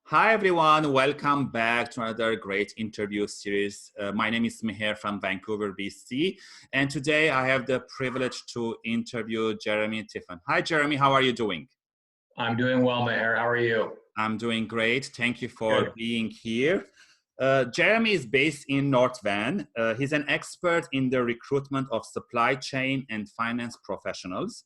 Hi everyone, welcome back to another great interview series. My name is Meher from Vancouver, BC, and today I have the privilege to interview Jeremy Tiffin. Hi Jeremy, how are you doing? I'm doing well, Meher. How are you? I'm doing great. Thank you for Good. being here. Jeremy is based in North Van. He's an expert in the recruitment of supply chain and finance professionals.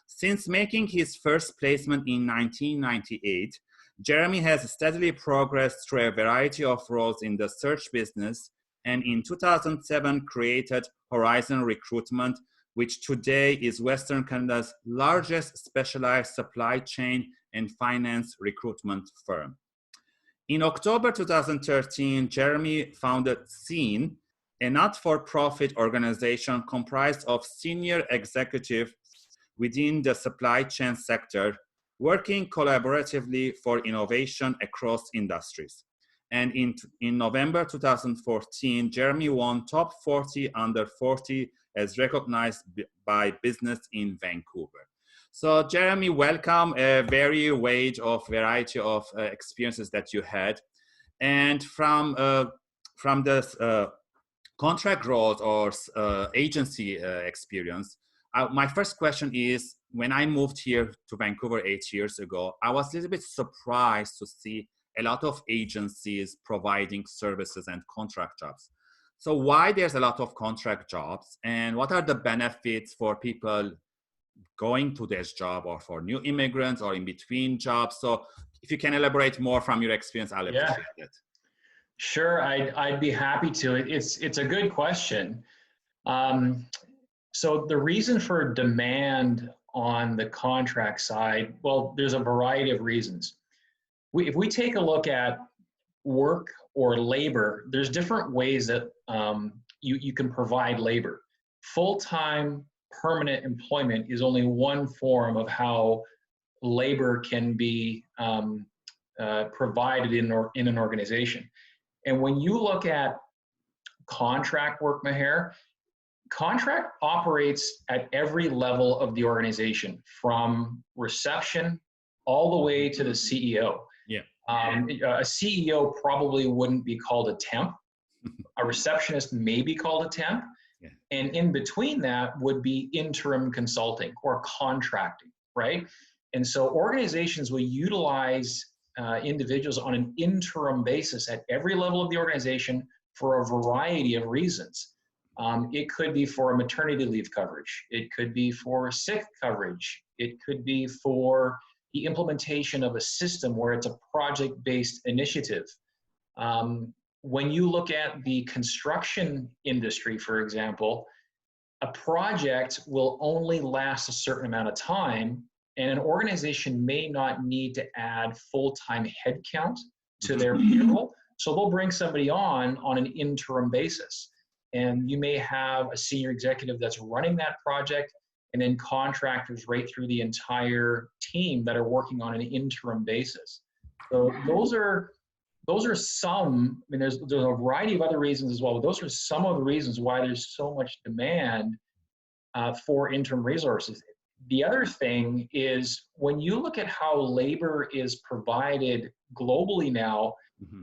Since making his first placement in 1998, Jeremy has steadily progressed through a variety of roles in the search business, and in 2007 created Horizon Recruitment, which today is Western Canada's largest specialized supply chain and finance recruitment firm. In October 2013, Jeremy founded Scene, a not-for-profit organization comprised of senior executives within the supply chain sector, working collaboratively for innovation across industries. And in November 2014, Jeremy won Top 40 Under 40 as recognized by Business in Vancouver. So Jeremy, welcome. A very variety of experiences that you had, and from the contract roles or agency experience. My first question is: when I moved here to Vancouver 8 years ago, I was a little bit surprised to see a lot of agencies providing services and contract jobs. So why there's a lot of contract jobs, and what are the benefits for people going to this job, or for new immigrants, or in between jobs? So if you can elaborate more from your experience, I'll Yeah, appreciate it. sure. I'd be happy to. It's a good question. Um, so the reason for demand on the contract side, well, there's a variety of reasons. If we take a look at work or labor, there's different ways that you can provide labor. Full-time permanent employment is only one form of how labor can be provided in an organization. And when you look at contract work, Meher, contract operates at every level of the organization, from reception all the way to the CEO. Yeah. A CEO probably wouldn't be called a temp. A receptionist may be called a temp. Yeah. And in between that would be interim consulting or contracting, right? And so organizations will utilize individuals on an interim basis at every level of the organization for a variety of reasons. It could be for a maternity leave coverage. It could be for sick coverage. It could be for the implementation of a system where it's a project-based initiative. When you look at the construction industry, for example, a project will only last a certain amount of time, and an organization may not need to add full-time headcount to their payroll, so they'll bring somebody on an interim basis. And you may have a senior executive that's running that project, and then contractors right through the entire team that are working on an interim basis. So those are some. I mean, there's a variety of other reasons as well, but those are some of the reasons why there's so much demand for interim resources. The other thing is, when you look at how labor is provided globally now,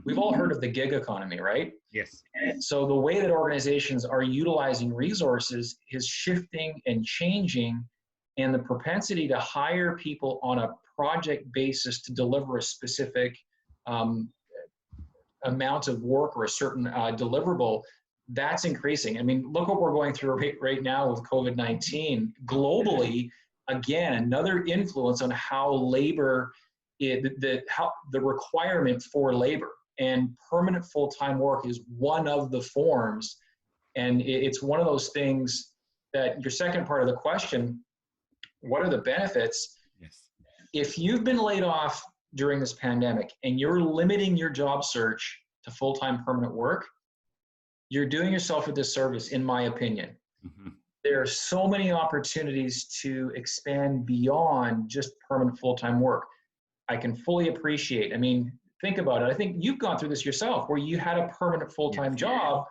we've all heard of the gig economy, right? Yes. So the way that organizations are utilizing resources is shifting and changing, and the propensity to hire people on a project basis to deliver a specific amount of work or a certain deliverable, that's increasing. I mean, look what we're going through right now with COVID-19 globally. Again, another influence on how labor, the requirement for labor, and permanent full-time work is one of the forms. And it's one of those things that your second part of the question, what are the benefits? Yes. If you've been laid off during this pandemic and you're limiting your job search to full-time permanent work, you're doing yourself a disservice, in my opinion. There are so many opportunities to expand beyond just permanent full-time work. I can fully appreciate, I mean, think about it. I think you've gone through this yourself, where you had a permanent full-time job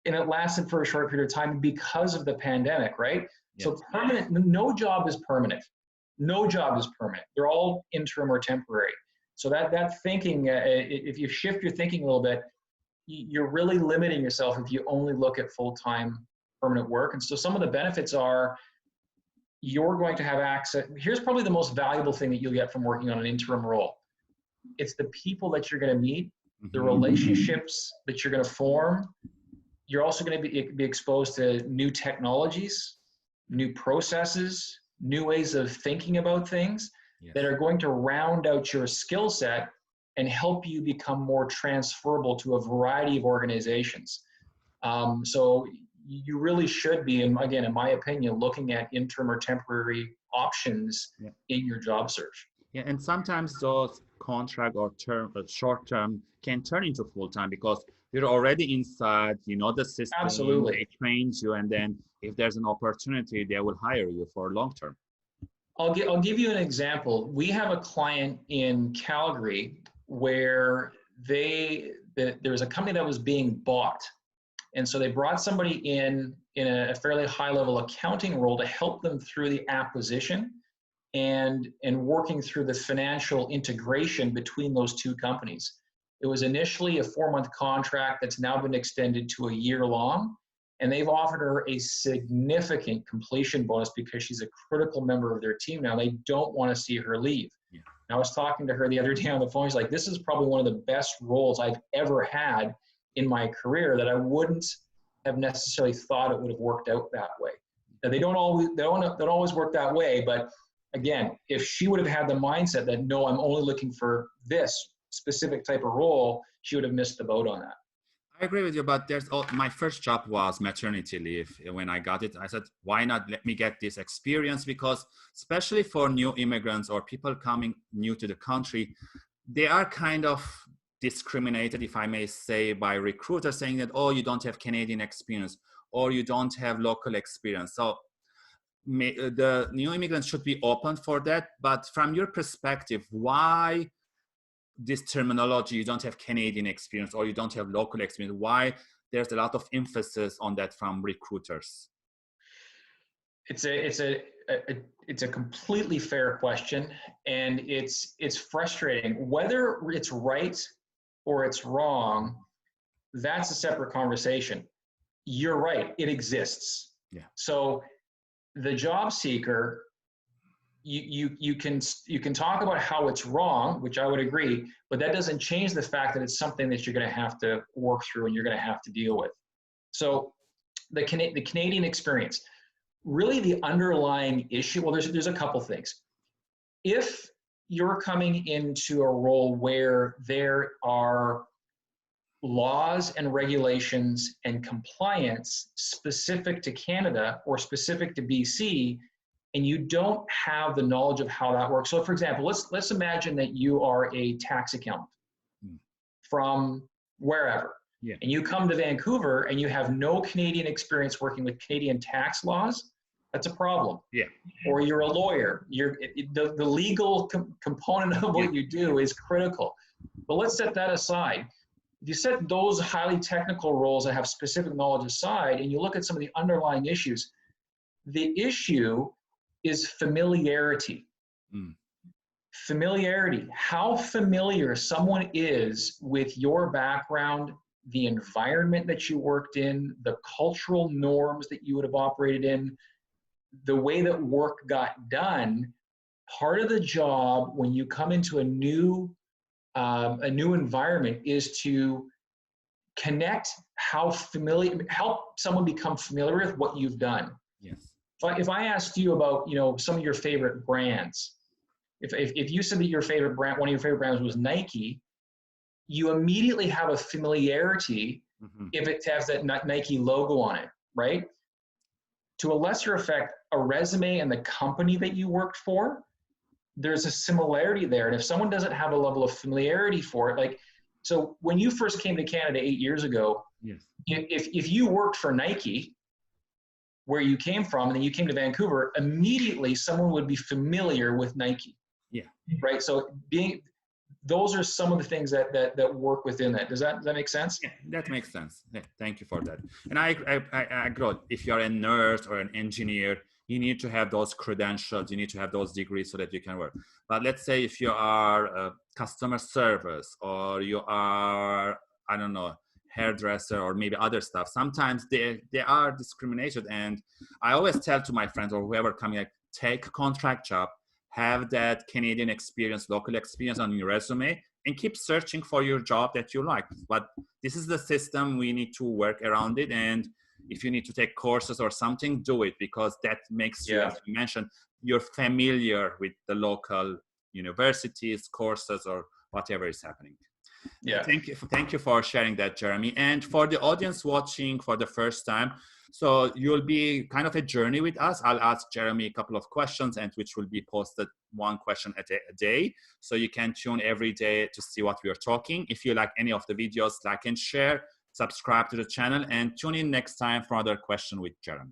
and it lasted for a short period of time because of the pandemic, right? Yes. So permanent, no job is permanent. No job is permanent. They're all interim or temporary. So that thinking, if you shift your thinking a little bit, you're really limiting yourself if you only look at full-time permanent work. And so some of the benefits are you're going to have access. Here's probably the most valuable thing that you'll get from working on an interim role. It's the people that you're going to meet, the relationships that you're going to form. You're also going to be exposed to new technologies, new processes, new ways of thinking about things that are going to round out your skill set and help you become more transferable to a variety of organizations. So you really should be, and again, in my opinion, looking at interim or temporary options in your job search. Yeah, and sometimes those contract or short term can turn into full time because you're already inside, you know the system, Absolutely. they train you, and then if there's an opportunity, they will hire you for long term. I'll give you an example. We have a client in Calgary where there was a company that was being bought. And so they brought somebody in a fairly high level accounting role to help them through the acquisition and working through the financial integration between those two companies. It was initially a 4-month contract that's now been extended to a year long. And they've offered her a significant completion bonus because she's a critical member of their team now. They don't want to see her leave. Yeah. And I was talking to her the other day on the phone. She's like, this is probably one of the best roles I've ever had in my career that I wouldn't have necessarily thought it would have worked out that way. Now, they don't always work that way. But again, if she would have had the mindset that, no, I'm only looking for this specific type of role, she would have missed the boat on that. I agree with you, but my first job was maternity leave. When I got it, I said, why not let me get this experience? Because especially for new immigrants or people coming new to the country, they are kind of discriminated, if I may say, by recruiters saying that, oh, you don't have Canadian experience or you don't have local experience. So the new immigrants should be open for that. But from your perspective, why this terminology, you don't have Canadian experience or you don't have local experience, why there's a lot of emphasis on that from recruiters? It's a completely fair question, and it's frustrating. Whether it's right or it's wrong, that's a separate conversation. You're right, it exists. Yeah. So the job seeker, you can talk about how it's wrong, which I would agree, but that doesn't change the fact that it's something that you're going to have to work through and you're going to have to deal with. So the Canadian experience, really the underlying issue, well, there's a couple things. If you're coming into a role where there are laws and regulations and compliance specific to Canada or specific to BC, and you don't have the knowledge of how that works. So for example, let's imagine that you are a tax accountant from wherever, and you come to Vancouver and you have no Canadian experience working with Canadian tax laws. That's a problem. Yeah. Or you're a lawyer. The legal component of what you do is critical. But let's set that aside. If you set those highly technical roles that have specific knowledge aside, and you look at some of the underlying issues, the issue is familiarity. Familiarity, how familiar someone is with your background, the environment that you worked in, the cultural norms that you would have operated in, the way that work got done. Part of the job when you come into a new environment is to connect help someone become familiar with what you've done. Yes. If I asked you about, some of your favorite brands, if you said that your favorite brand, one of your favorite brands was Nike, you immediately have a familiarity if it has that Nike logo on it, right? To a lesser effect, a resume and the company that you worked for, there's a similarity there. And if someone doesn't have a level of familiarity for it, so when you first came to Canada 8 years ago, yes, if you worked for Nike, where you came from, and then you came to Vancouver, immediately someone would be familiar with Nike. Yeah. Right. So those are some of the things that work within that. Does that make sense? Yeah, that makes sense. Yeah, thank you for that. And I agree. If you're a nurse or an engineer, you need to have those credentials, you need to have those degrees so that you can work. But let's say if you are a customer service, or you are, I don't know, hairdresser, or maybe other stuff, sometimes they are discriminated. And I always tell to my friends or whoever coming, like, take a contract job, have that Canadian experience, local experience on your resume, and keep searching for your job that you like. But this is the system, we need to work around it. And if you need to take courses or something, do it, because that makes you, as you mentioned, you're familiar with the local universities, courses, or whatever is happening. Yeah. Thank you for sharing that, Jeremy. And for the audience watching for the first time, so you'll be kind of a journey with us. I'll ask Jeremy a couple of questions, and which will be posted one question a day. So you can tune every day to see what we are talking. If you like any of the videos, like and share, subscribe to the channel, and tune in next time for another question with Jeremy.